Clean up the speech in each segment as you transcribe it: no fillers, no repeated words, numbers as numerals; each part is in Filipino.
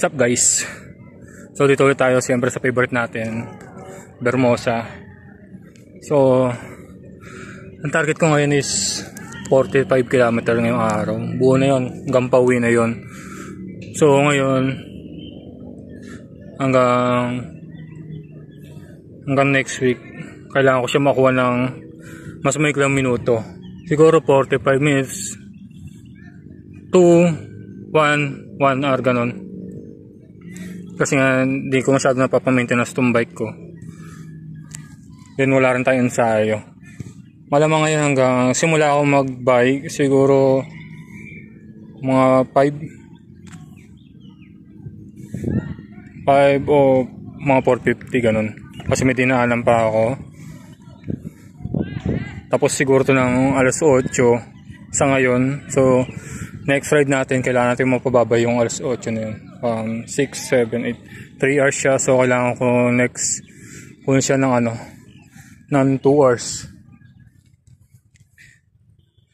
What's up guys? So dito ulit tayo siyempre sa favorite natin, Vermosa. So ang target ko ngayon is 45 km ngayong araw. Buo na yun, hanggang pauwi na yun. So ngayon hanggang next week kailangan ko siya makuha ng mas maiklang minuto. Siguro 45 minutes to 1 hour ganon. Kasi nga hindi ko masyado napapamaintenance itong bike ko. Then wala rin tayong ensayo. Malamang ngayon hanggang simula ako mag-bike siguro mga 5 o mga 450 ganon. Kasi may dinaanan pa ako. Tapos siguro to ng alas 8 sa ngayon. So next ride natin kailangan natin mapababa yung alas 8 na yun. 6, 7, 8 3 hours siya. So kailangan ko next kunin siya ng ng 2 hours.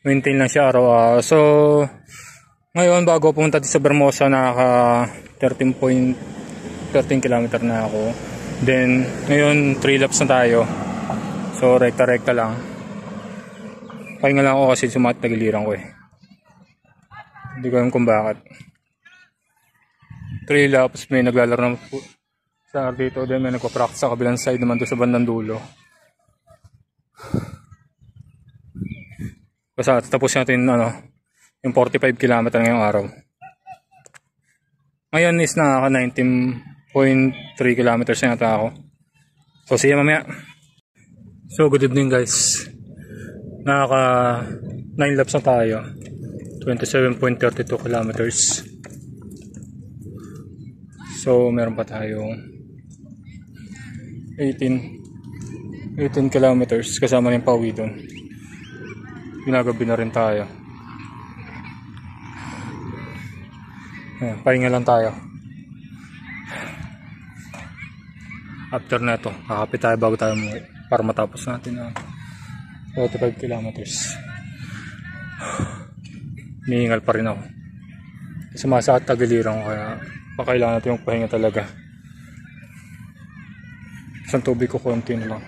Maintain lang siya araw-araw. So ngayon bago pumunta dito sa Vermosa naka 13 km na ako. Then ngayon 3 laps na tayo. So rekta-rekta lang. Pahinga lang ako kasi sumakit na giliran ko eh. Hindi ko alam kung bakit. 3 laps, may naglalaro ng sa dito, then may nagpa-practice sa kabilang side naman doon sa bandang dulo. Basta tapos natin yung 45 km ngayong araw. Ngayon is naka 19.3 kilometers na yata ako. So see you mamaya. So good evening guys. Naka 9 laps na tayo. 27.32 kilometers. So meron pa tayong 18 kilometers kasama ng pauwi doon. Ginagabi na rin tayo. Ayan, pahinga lang tayo. After na ito, kakapit tayo bago tayo umuwi para matapos natin ang 45 kilometers. Nihingal pa rin ako. Sumasakit tagiliran ko kaya pakailangan natin yung pahinga talaga. Isang tubig ko konti na lang.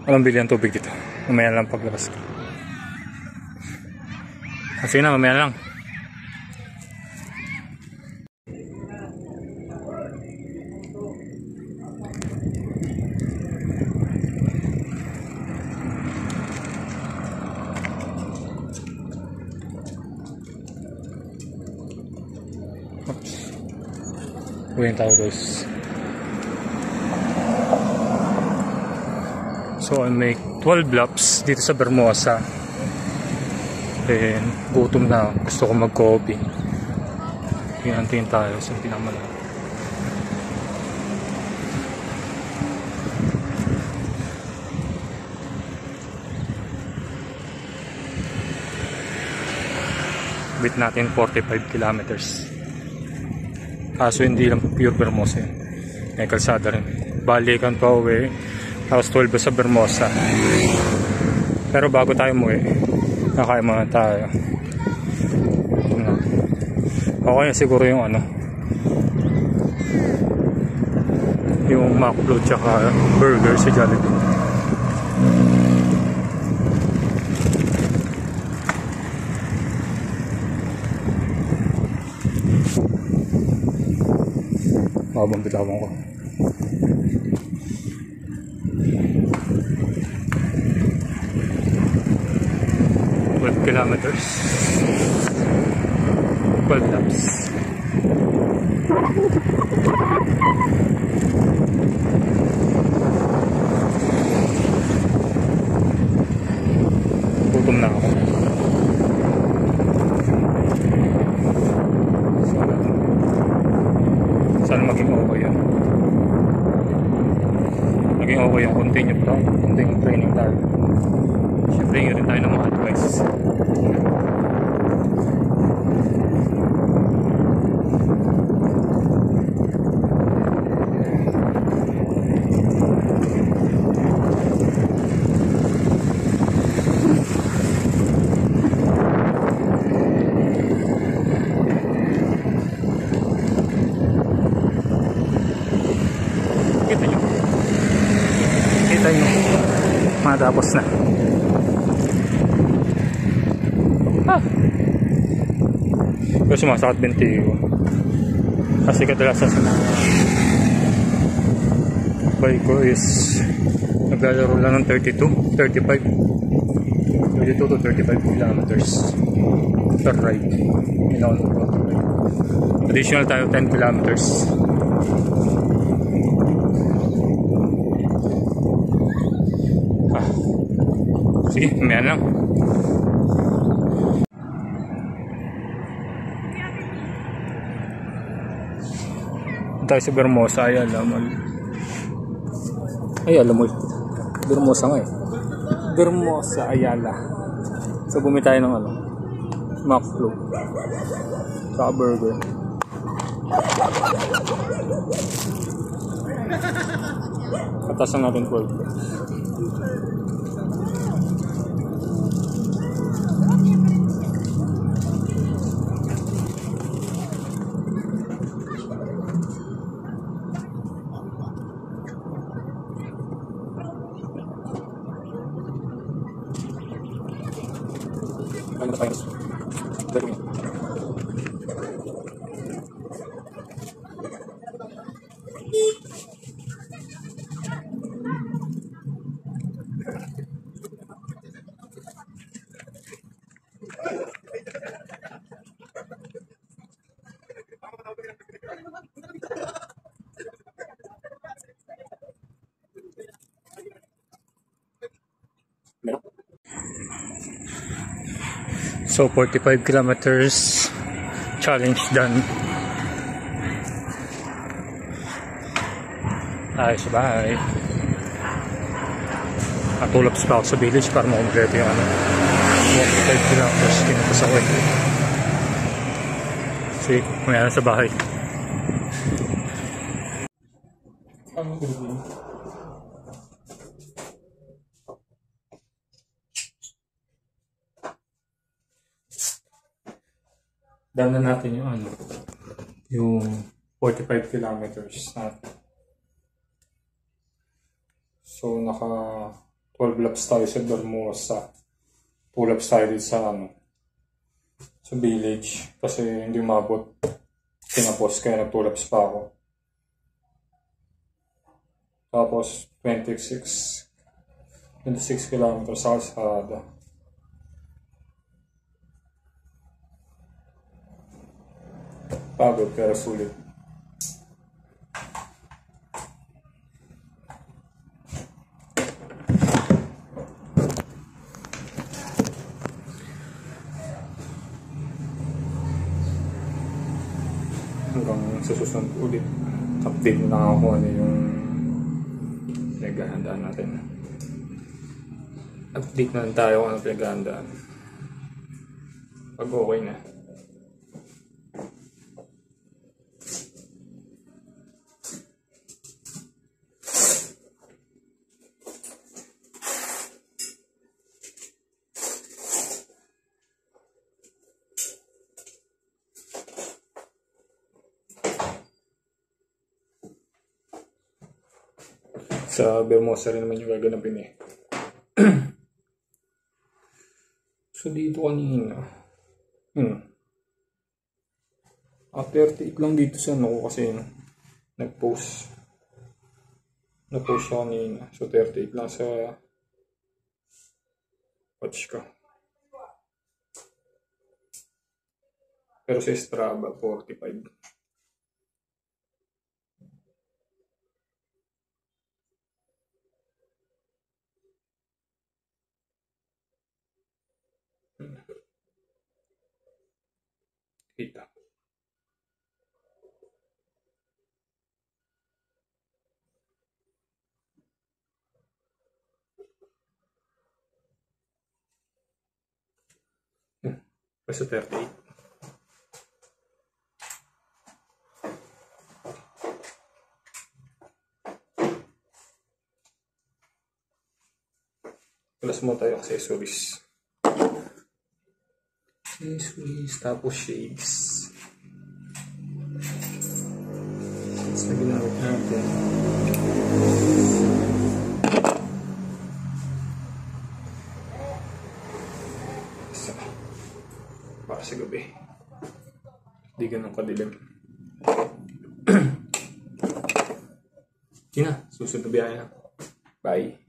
Walang bili ang tubig dito. Mamaya lang paglabas ko. Kasi na mamaya lang. Uwiin tayo guys. So I make 12 laps dito sa Vermosa. Then gutom na. Gusto ko mag-coffee. Hinantiin tayo sa pinakamalaki. Bit natin 45 kilometers. Kaso hindi lang pure Vermosa yun. May kalsada rin. Balikan pa uwi. Tapos 12 sa Vermosa. Pero bago tayo umuwi, kakain muna tayo. Okay siguro yung yung McFloat tsaka burger sa Jollibee. Habang bitawan ko. Kilometers 12 laps. Gutom na ako. Sana maging okay yan. Maging okay yung continue training tayo. Siyempre yun rin tayo ng mga advice. tapos na. Pero sumasakit binti ko. Kasi kadalasan sa mga bike ko is naglalaro lang ng 32, 35 to 35 kilometers per ride. Additional tayo 10 kilometers. Sige, mamaya lang. Tayo sa Bermosa, Ayala Mall. Ayala Mall. Bermosa nga eh. Bermosa, Ayala. So bumili tayo ng ano, McFlurry. Saka burger. Katasan natin 12. So 45 kilometers challenge done. Ayos, bye. Natulaps pa ako sa village para makumpleto yung ano, 45 kilometers kinupas ako eh. See, may ano sa bahay. Daan na natin yung ano, yung 45 kilometers natin. So naka 12 laps tayo sa Bermosa. 2 laps tayo dito sa ano, sa village kasi hindi umabot. Tinapos kaya nag 2 laps pa ako. Tapos 26 kilometers sa kalsada. Pagod pero sulit. Hanggang sa susunod ulit, update na lang ako ano yung pinaghahandaan natin. Update na lang tayo kung ano pinaghahandaan pag okay na. Sa Bermosa rin naman yung gaganapin eh. So dito kanina 38 lang dito sa ano ko kasi nag-post siya kanina. So 38 lang sa watch ko. Pero sa Strava 45. Kita. Basta 38. Plus mo tayo accessories. Tapos shades. Shades na ginamit natin. para sa gabi. Hindi ganun kadilim. Yun na, susunod na biyahe na. Bye.